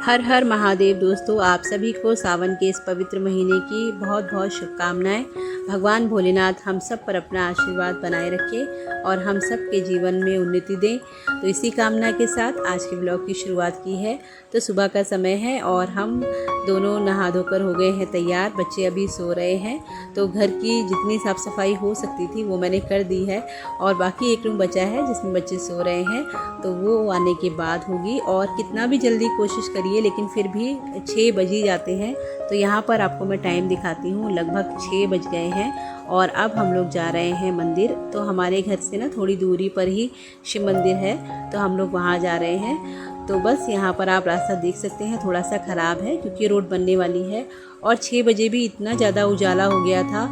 हर हर महादेव। दोस्तों, आप सभी को सावन के इस पवित्र महीने की बहुत बहुत शुभकामनाएं। भगवान भोलेनाथ हम सब पर अपना आशीर्वाद बनाए रखे और हम सब के जीवन में उन्नति दें। तो इसी कामना के साथ आज के ब्लॉग की शुरुआत की है। तो सुबह का समय है और हम दोनों नहा धोकर हो गए हैं तैयार। बच्चे अभी सो रहे हैं, तो घर की जितनी साफ़ सफाई हो सकती थी वो मैंने कर दी है और बाकी एक रूम बचा है जिसमें बच्चे सो रहे हैं, तो वो आने के बाद होगी। और कितना भी जल्दी कोशिश करिए लेकिन फिर भी 6 बज ही जाते हैं। तो यहाँ पर आपको मैं टाइम दिखाती हूँ, लगभग 6 बज गए हैं और अब हम लोग जा रहे हैं मंदिर। तो हमारे घर से ना थोड़ी दूरी पर ही शिव मंदिर है, तो हम लोग वहाँ जा रहे हैं। तो बस यहाँ पर आप रास्ता देख सकते हैं, थोड़ा सा ख़राब है क्योंकि रोड बनने वाली है और 6 बजे भी इतना ज़्यादा उजाला हो गया था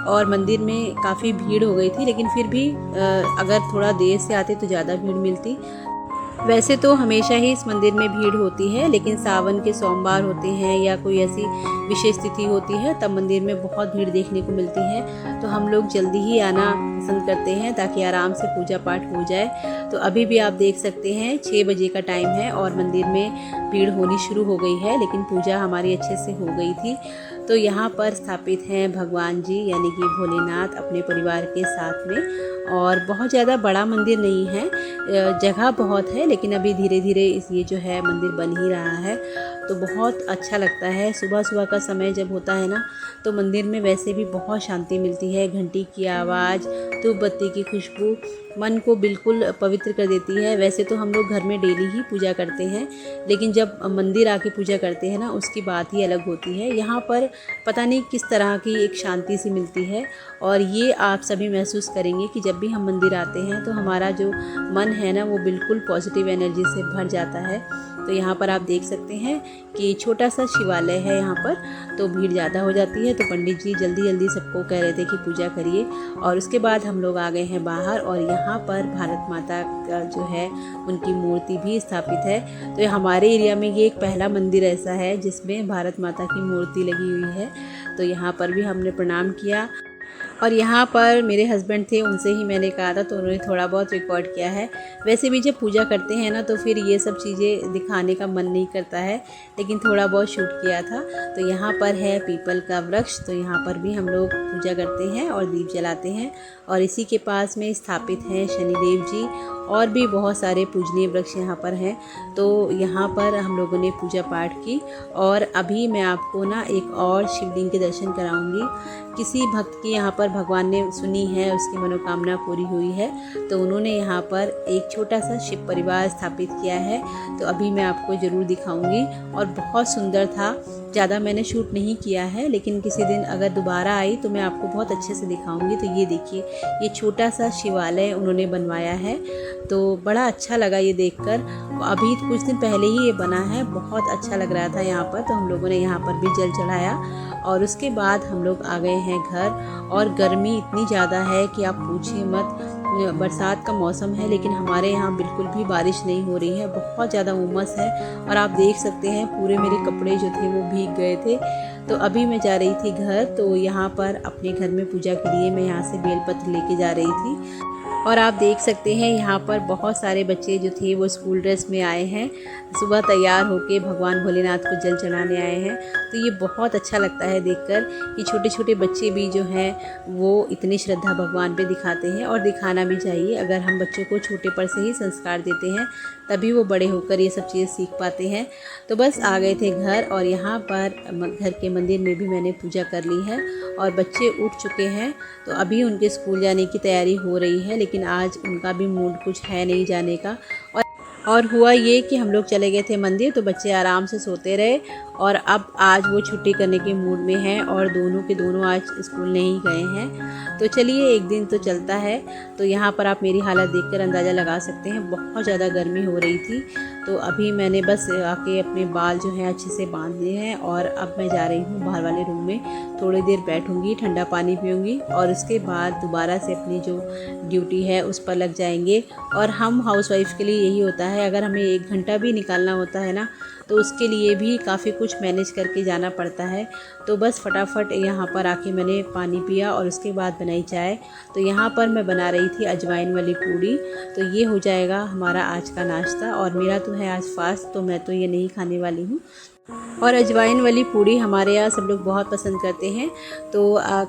और मंदिर में काफ़ी भीड़ हो गई थी। लेकिन फिर भी अगर थोड़ा देर से आते तो ज़्यादा भीड़ मिलती। वैसे तो हमेशा ही इस मंदिर में भीड़ होती है, लेकिन सावन के सोमवार होते हैं या कोई ऐसी विशेष तिथि होती है तब मंदिर में बहुत भीड़ देखने को मिलती है। तो हम लोग जल्दी ही आना पसंद करते हैं ताकि आराम से पूजा पाठ हो जाए। तो अभी भी आप देख सकते हैं 6 बजे का टाइम है और मंदिर में भीड़ होनी शुरू हो गई है, लेकिन पूजा हमारी अच्छे से हो गई थी। तो यहाँ पर स्थापित हैं भगवान जी यानी कि भोलेनाथ अपने परिवार के साथ में। और बहुत ज़्यादा बड़ा मंदिर नहीं है, जगह बहुत है, लेकिन अभी धीरे धीरे ये जो है मंदिर बन ही रहा है। तो बहुत अच्छा लगता है सुबह सुबह का समय जब होता है ना, तो मंदिर में वैसे भी बहुत शांति मिलती है। घंटी की आवाज़, धूप बत्ती की खुशबू मन को बिल्कुल पवित्र कर देती है। वैसे तो हम लोग घर में डेली ही पूजा करते हैं, लेकिन जब मंदिर आके पूजा करते हैं ना उसकी बात ही अलग होती है। यहाँ पर पता नहीं किस तरह की एक शांति सी मिलती है और ये आप सभी महसूस करेंगे कि जब भी हम मंदिर आते हैं तो हमारा जो मन है ना वो बिल्कुल पॉजिटिव एनर्जी से भर जाता है। तो यहाँ पर आप देख सकते हैं कि छोटा सा शिवालय है यहाँ पर, तो भीड़ ज़्यादा हो जाती है। तो पंडित जी जल्दी जल्दी सबको कह रहे थे कि पूजा करिए और उसके बाद हम लोग आ गए हैं बाहर। और यहाँ पर भारत माता का जो है उनकी मूर्ति भी स्थापित है। तो हमारे एरिया में ये एक पहला मंदिर ऐसा है जिसमें भारत माता की मूर्ति लगी हुई है। तो यहाँ पर भी हमने प्रणाम किया और यहाँ पर मेरे हस्बैंड थे, उनसे ही मैंने कहा था तो उन्होंने थोड़ा बहुत रिकॉर्ड किया है। वैसे भी जब पूजा करते हैं ना तो फिर ये सब चीज़ें दिखाने का मन नहीं करता है, लेकिन थोड़ा बहुत शूट किया था। तो यहाँ पर है पीपल का वृक्ष, तो यहाँ पर भी हम लोग पूजा करते हैं और दीप जलाते हैं। और इसी के पास में स्थापित हैं शनिदेव जी और भी बहुत सारे पूजनीय वृक्ष यहाँ पर हैं। तो यहाँ पर हम लोगों ने पूजा पाठ की और अभी मैं आपको ना एक और शिवलिंग के दर्शन कराऊंगी। किसी भक्त की यहाँ पर भगवान ने सुनी है, उसकी मनोकामना पूरी हुई है, तो उन्होंने यहाँ पर एक छोटा सा शिव परिवार स्थापित किया है। तो अभी मैं आपको ज़रूर दिखाऊंगी और बहुत सुंदर था। ज़्यादा मैंने शूट नहीं किया है, लेकिन किसी दिन अगर दोबारा आई तो मैं आपको बहुत अच्छे से दिखाऊंगी। तो ये देखिए, ये छोटा सा शिवालय उन्होंने बनवाया है, तो बड़ा अच्छा लगा ये देखकर। अभी कुछ दिन पहले ही ये बना है, बहुत अच्छा लग रहा था यहाँ पर। तो हम लोगों ने यहाँ पर भी जल चढ़ाया और उसके बाद हम लोग आ गए हैं घर। और गर्मी इतनी ज़्यादा है कि आप पूछिए मत। बरसात का मौसम है लेकिन हमारे यहाँ बिल्कुल भी बारिश नहीं हो रही है, बहुत ज़्यादा उमस है। और आप देख सकते हैं पूरे मेरे कपड़े जो थे वो भीग गए थे। तो अभी मैं जा रही थी घर, तो यहाँ पर अपने घर में पूजा के लिए मैं यहाँ से बेलपत्र लेके जा रही थी। और आप देख सकते हैं यहाँ पर बहुत सारे बच्चे जो थे वो स्कूल ड्रेस में आए हैं, सुबह तैयार होके भगवान भोलेनाथ को जल चढ़ाने आए हैं। तो ये बहुत अच्छा लगता है देखकर कि छोटे छोटे बच्चे भी जो हैं वो इतनी श्रद्धा भगवान पे दिखाते हैं और दिखाना भी चाहिए। अगर हम बच्चों को छोटे पर से ही संस्कार देते हैं तभी वो बड़े होकर ये सब चीज़ें सीख पाते हैं। तो बस आ गए थे घर और यहाँ पर घर के मंदिर में भी मैंने पूजा कर ली है और बच्चे उठ चुके हैं। तो अभी उनके स्कूल जाने की तैयारी हो रही है, लेकिन आज उनका भी मूड कुछ है नहीं जाने का। और हुआ ये कि हम लोग चले गए थे मंदिर, तो बच्चे आराम से सोते रहे और अब आज वो छुट्टी करने के मूड में हैं और दोनों के दोनों आज स्कूल नहीं गए हैं। तो चलिए एक दिन तो चलता है। तो यहाँ पर आप मेरी हालत देखकर अंदाज़ा लगा सकते हैं, बहुत ज़्यादा गर्मी हो रही थी। तो अभी मैंने बस आके अपने बाल जो हैं अच्छे से बांध लिए हैं और अब मैं जा रही हूँ बाहर वाले रूम में। थोड़ी देर बैठूँगी, ठंडा पानी पीऊँगी और उसके बाद दोबारा से अपनी जो ड्यूटी है उस पर लग जाएंगे। और हम हाउसवाइफ के लिए यही होता है, अगर हमें 1 घंटा भी निकालना होता है ना तो उसके लिए भी काफ़ी कुछ मैनेज करके जाना पड़ता है। तो बस फटाफट यहाँ पर आके मैंने पानी पिया और उसके बाद बनाई चाय। तो यहाँ पर मैं बना रही थी अजवाइन वाली पूड़ी। तो ये हो जाएगा हमारा आज का नाश्ता, और मेरा तो है आज फास्ट, तो मैं तो ये नहीं खाने वाली हूँ। और अजवाइन वाली पूड़ी हमारे यहाँ सब लोग बहुत पसंद करते हैं। तो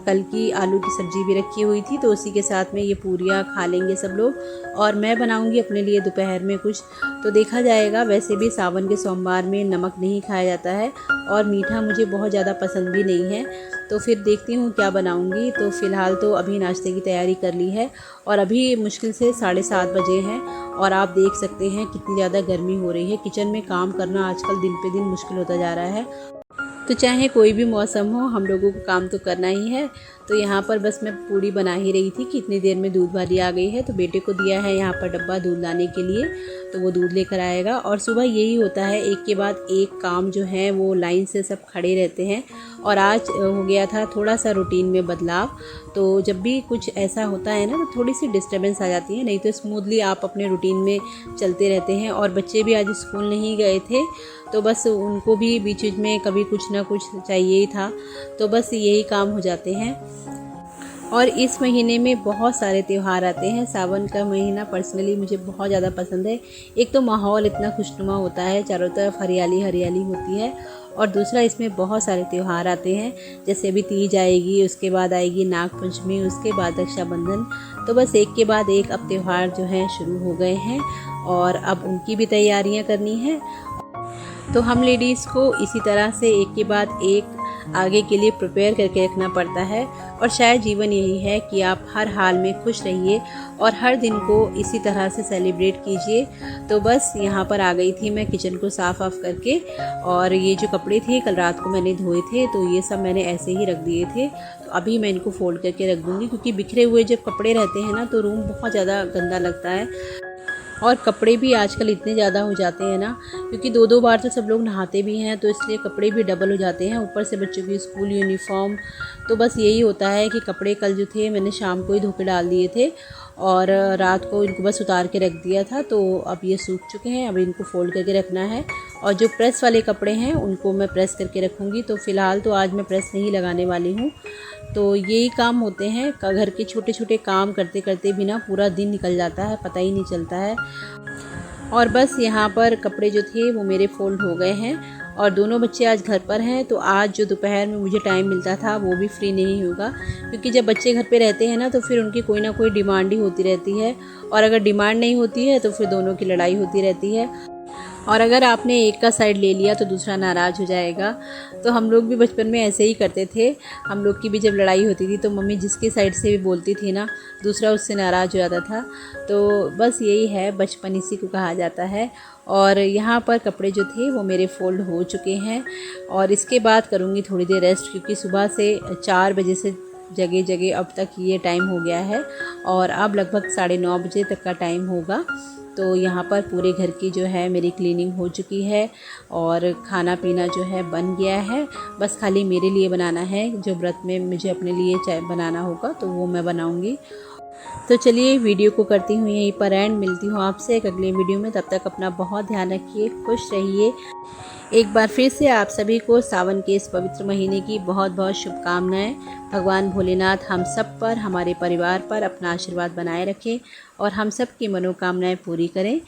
कल की आलू की सब्ज़ी भी रखी हुई थी, तो उसी के साथ में ये पूरियाँ खा लेंगे सब लोग। और मैं बनाऊंगी अपने लिए दोपहर में कुछ, तो देखा जाएगा। वैसे भी सावन के सोमवार में नमक नहीं खाया जाता है और मीठा मुझे बहुत ज़्यादा पसंद भी नहीं है। तो फिर देखती हूँ क्या बनाऊँगी। तो फ़िलहाल तो अभी नाश्ते की तैयारी कर ली है और अभी मुश्किल से 7:30 बजे हैं और आप देख सकते हैं कितनी ज़्यादा गर्मी हो रही है। किचन में काम करना आजकल दिन पे दिन मुश्किल होता जा रहा है। तो चाहे कोई भी मौसम हो, हम लोगों को काम तो करना ही है। तो यहाँ पर बस मैं पूड़ी बना ही रही थी कि इतनी देर में दूध वाली आ गई है। तो बेटे को दिया है यहाँ पर डब्बा दूध लाने के लिए, तो वो दूध लेकर आएगा। और सुबह यही होता है, एक के बाद एक काम जो है वो लाइन से सब खड़े रहते हैं। और आज हो गया था थोड़ा सा रूटीन में बदलाव। तो जब भी कुछ ऐसा होता है ना, तो थोड़ी सी डिस्टर्बेंस आ जाती है, नहीं तो स्मूथली आप अपने रूटीन में चलते रहते हैं। और बच्चे भी आज स्कूल नहीं गए थे, तो बस उनको भी बीच बीच में कभी कुछ ना कुछ चाहिए ही था। तो बस यही काम हो जाते हैं। और इस महीने में बहुत सारे त्यौहार आते हैं। सावन का महीना पर्सनली मुझे बहुत ज़्यादा पसंद है। एक तो माहौल इतना खुशनुमा होता है, चारों तरफ हरियाली हरियाली होती है, और दूसरा इसमें बहुत सारे त्यौहार आते हैं। जैसे अभी तीज आएगी, उसके बाद आएगी नाग पंचमी, उसके बाद रक्षाबंधन। तो बस एक के बाद एक अब त्यौहार जो हैं शुरू हो गए हैं और अब उनकी भी तैयारियां करनी है। तो हम लेडीज़ को इसी तरह से एक के बाद एक आगे के लिए प्रिपेयर करके रखना पड़ता है। और शायद जीवन यही है कि आप हर हाल में खुश रहिए और हर दिन को इसी तरह से सेलिब्रेट कीजिए। तो बस यहाँ पर आ गई थी मैं किचन को साफ़ करके, और ये जो कपड़े थे कल रात को मैंने धोए थे, तो ये सब मैंने ऐसे ही रख दिए थे। तो अभी मैं इनको फोल्ड करके रख दूँगी, क्योंकि बिखरे हुए जब कपड़े रहते हैं ना, तो रूम बहुत ज़्यादा गंदा लगता है। और कपड़े भी आजकल इतने ज़्यादा हो जाते हैं ना, क्योंकि 2-2 बार तो सब लोग नहाते भी हैं, तो इसलिए कपड़े भी डबल हो जाते हैं। ऊपर से बच्चों की स्कूल यूनिफॉर्म, तो बस यही होता है कि कपड़े कल जो थे मैंने शाम को ही धो के डाल दिए थे और रात को इनको बस उतार के रख दिया था। तो अब ये सूख चुके हैं, अब इनको फोल्ड करके रखना है। और जो प्रेस वाले कपड़े हैं उनको मैं प्रेस करके रखूँगी। तो फ़िलहाल तो आज मैं प्रेस नहीं लगाने वाली हूँ। तो यही काम होते हैं, घर के छोटे छोटे काम करते करते भी ना पूरा दिन निकल जाता है, पता ही नहीं चलता है। और बस यहाँ पर कपड़े जो थे वो मेरे फोल्ड हो गए हैं और दोनों बच्चे आज घर पर हैं। तो आज जो दोपहर में मुझे टाइम मिलता था वो भी फ्री नहीं होगा, क्योंकि जब बच्चे घर पे रहते हैं ना, तो फिर उनकी कोई ना कोई डिमांड ही होती रहती है। और अगर डिमांड नहीं होती है तो फिर दोनों की लड़ाई होती रहती है। और अगर आपने एक का साइड ले लिया तो दूसरा नाराज़ हो जाएगा। तो हम लोग भी बचपन में ऐसे ही करते थे। हम लोग की भी जब लड़ाई होती थी तो मम्मी जिसके साइड से भी बोलती थी ना, दूसरा उससे नाराज़ हो जाता था। तो बस यही है, बचपन इसी को कहा जाता है। और यहाँ पर कपड़े जो थे वो मेरे फोल्ड हो चुके हैं और इसके बाद करूँगी थोड़ी देर रेस्ट, क्योंकि सुबह से 4 बजे से जगह जगह अब तक ये टाइम हो गया है और अब लगभग 9:30 बजे तक का टाइम होगा। तो यहाँ पर पूरे घर की जो है मेरी क्लीनिंग हो चुकी है और खाना पीना जो है बन गया है। बस खाली मेरे लिए बनाना है, जो व्रत में मुझे अपने लिए चाय बनाना होगा तो वो मैं बनाऊँगी। तो चलिए वीडियो को करती हूँ यहीं पर एंड, मिलती हूँ आपसे एक अगले वीडियो में। तब तक अपना बहुत ध्यान रखिए, खुश रहिए। एक बार फिर से आप सभी को सावन के इस पवित्र महीने की बहुत बहुत शुभकामनाएं। भगवान भोलेनाथ हम सब पर, हमारे परिवार पर अपना आशीर्वाद बनाए रखें और हम सब की मनोकामनाएं पूरी करें।